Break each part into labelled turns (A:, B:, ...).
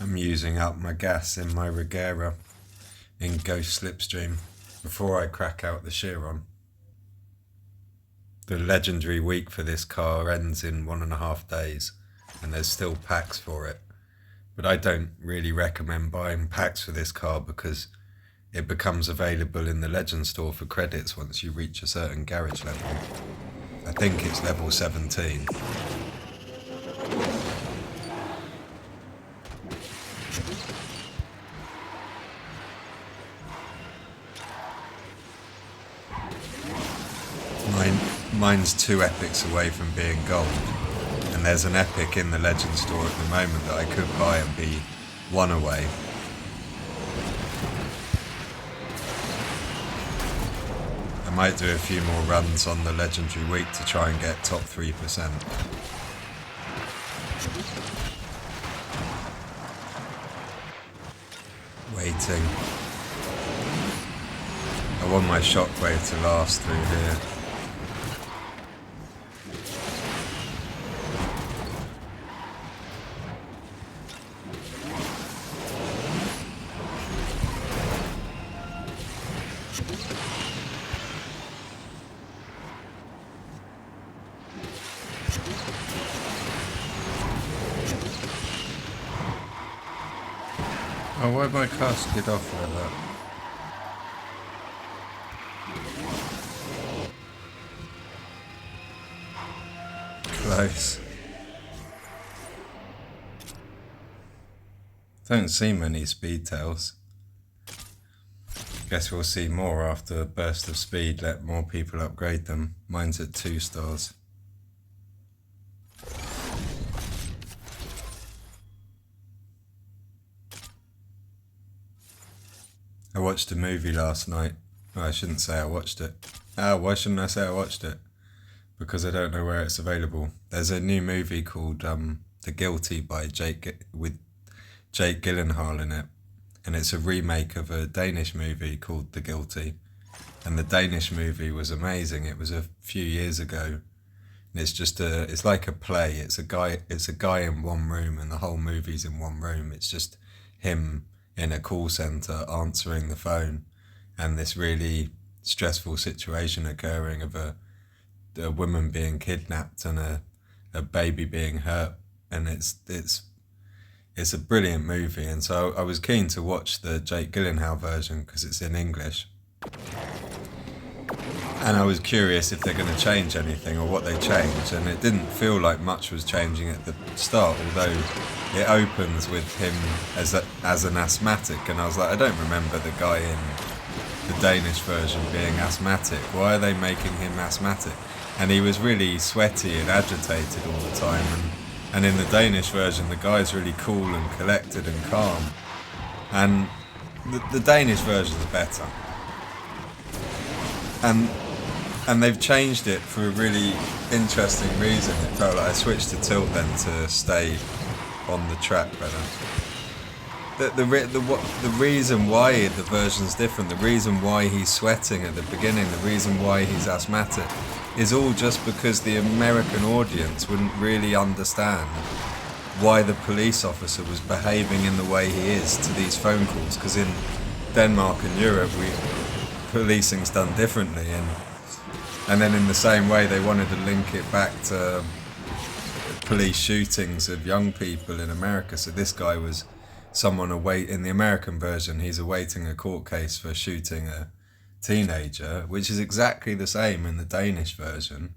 A: I'm using up my gas in my Regera in Ghost Slipstream before I crack out the Chiron. The legendary week for this car ends in 1.5 days, and there's still packs for it. But I don't really recommend buying packs for this car because it becomes available in the Legend store for credits once you reach a certain garage level. I think it's level 17. Mine's 2 epics away from being gold, and there's an epic in the Legend store at the moment that I could buy and be 1 away. I might do a few more runs on the legendary week to try and get top 3%. Waiting. I want my shockwave to last through here. Oh, why'd my car skid off like that? Close. Don't see many speed tails. Guess we'll see more after Burst of Speed, let more people upgrade them. Mine's at 2 stars. I watched a movie last night. Oh, I shouldn't say I watched it. Why shouldn't I say I watched it? Because I don't know where it's available. There's a new movie called The Guilty by with Jake Gyllenhaal in it. And it's a remake of a Danish movie called The Guilty. And the Danish movie was amazing. It was a few years ago. And it's like a play. It's a guy in one room and the whole movie's in one room. It's just him in a call center answering the phone, and this really stressful situation occurring of a woman being kidnapped and a baby being hurt, and it's a brilliant movie. And so I was keen to watch the Jake Gyllenhaal version because it's in English, and I was curious if they're going to change anything or what they changed, and it didn't feel like much was changing at the start, although it opens with him as an asthmatic, and I was like, I don't remember the guy in the Danish version being asthmatic. Why are they making him asthmatic? And he was really sweaty and agitated all the time, and in the Danish version the guy's really cool and collected and calm, and the Danish version is better. And they've changed it for a really interesting reason. It felt like I switched to tilt then to stay on the track better. The reason why the version's different, the reason why he's sweating at the beginning, the reason why he's asthmatic, is all just because the American audience wouldn't really understand why the police officer was behaving in the way he is to these phone calls. Because in Denmark and Europe, policing's done differently, and then in the same way they wanted to link it back to police shootings of young people in America. So this guy was someone in the American version, he's awaiting a court case for shooting a teenager, which is exactly the same in the Danish version.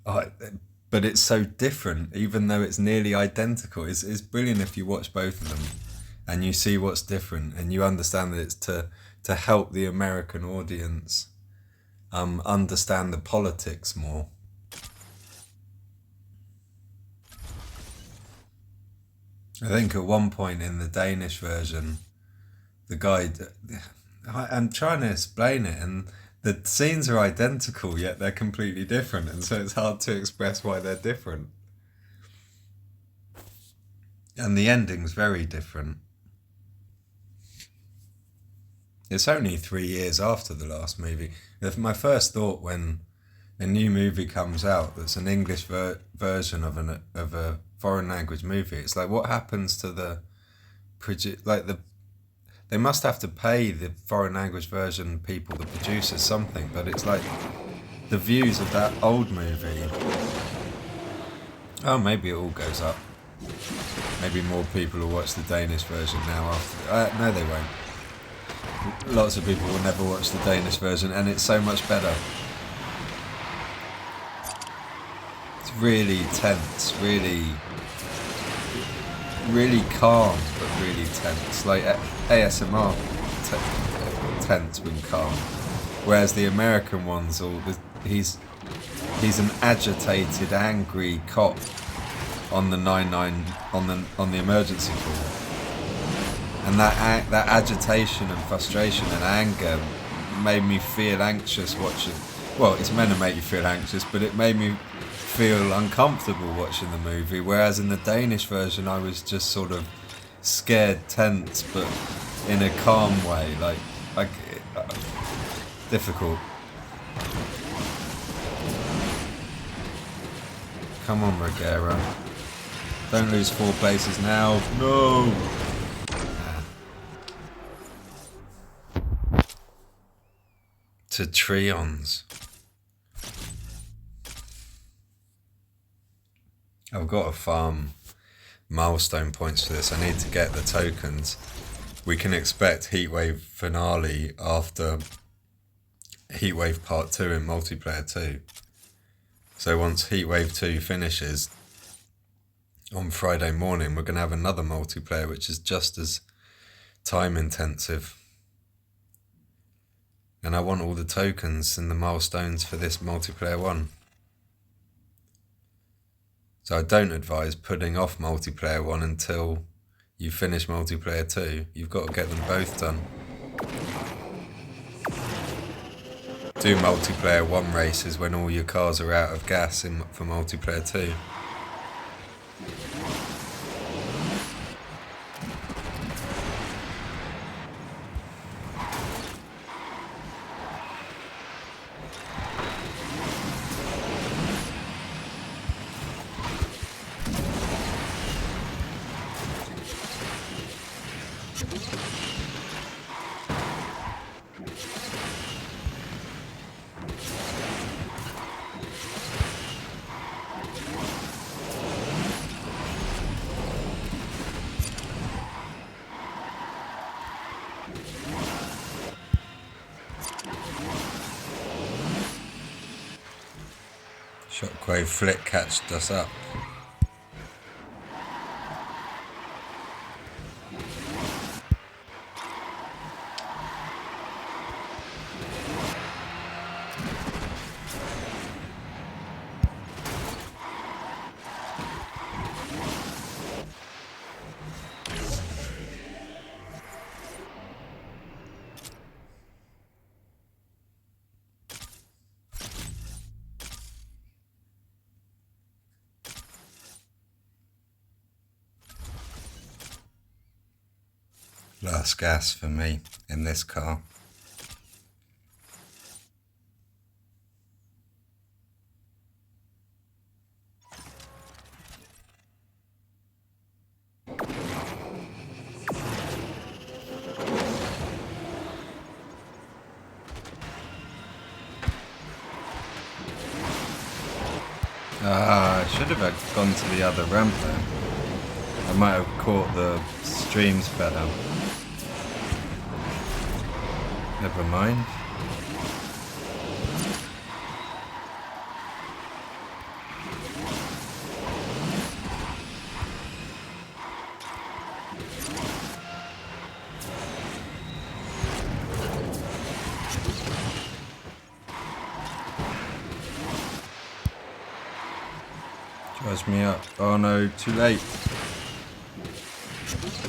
A: But it's so different, even though it's nearly identical. It's brilliant if you watch both of them and you see what's different, and you understand that it's to help the American audience understand the politics more. I think at one point in the Danish version, the guy, I'm trying to explain it, and the scenes are identical, yet they're completely different, and so it's hard to express why they're different. And the ending's very different. It's only 3 years after the last movie. My first thought when a new movie comes out that's an English version of a foreign language movie, it's like, what happens to the produce, like they must have to pay the foreign language version people, the producers, something. But it's like the views of that old movie. Oh, maybe it all goes up. Maybe more people will watch the Danish version now after. No, they won't. Lots of people will never watch the Danish version, and it's so much better. It's really tense, really calm, but really tense. Like ASMR tense when calm. Whereas the American ones, he's an agitated, angry cop on the 99 on the emergency call, and that agitation and frustration and anger made me feel anxious watching. Well, it's meant to make you feel anxious, but it made me feel uncomfortable watching the movie. Whereas in the Danish version, I was just sort of scared, tense, but in a calm way, like difficult. Come on, Regera. Don't lose 4 places now. No! To Treons. I've got to farm milestone points for this. I need to get the tokens. We can expect Heatwave finale after Heatwave Part 2 in multiplayer 2. So once Heatwave 2 finishes on Friday morning, we're going to have another multiplayer which is just as time intensive. And I want all the tokens and the milestones for this multiplayer 1. So I don't advise putting off multiplayer 1 until you finish multiplayer 2. You've got to get them both done. Do multiplayer 1 races when all your cars are out of gas for multiplayer 2. Shockwave flick catched us up. Last gas for me in this car. I should have gone to the other ramp there. I might have caught the streams better. Never mind. Charge me up. Oh no, too late.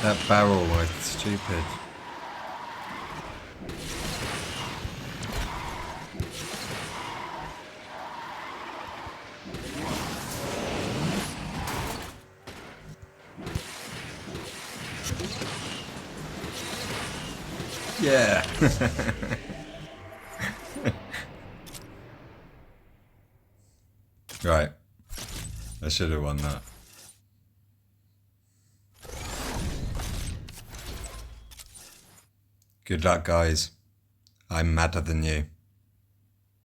A: That barrel was stupid. Yeah. Right. I should have won that. Good luck, guys. I'm madder than you.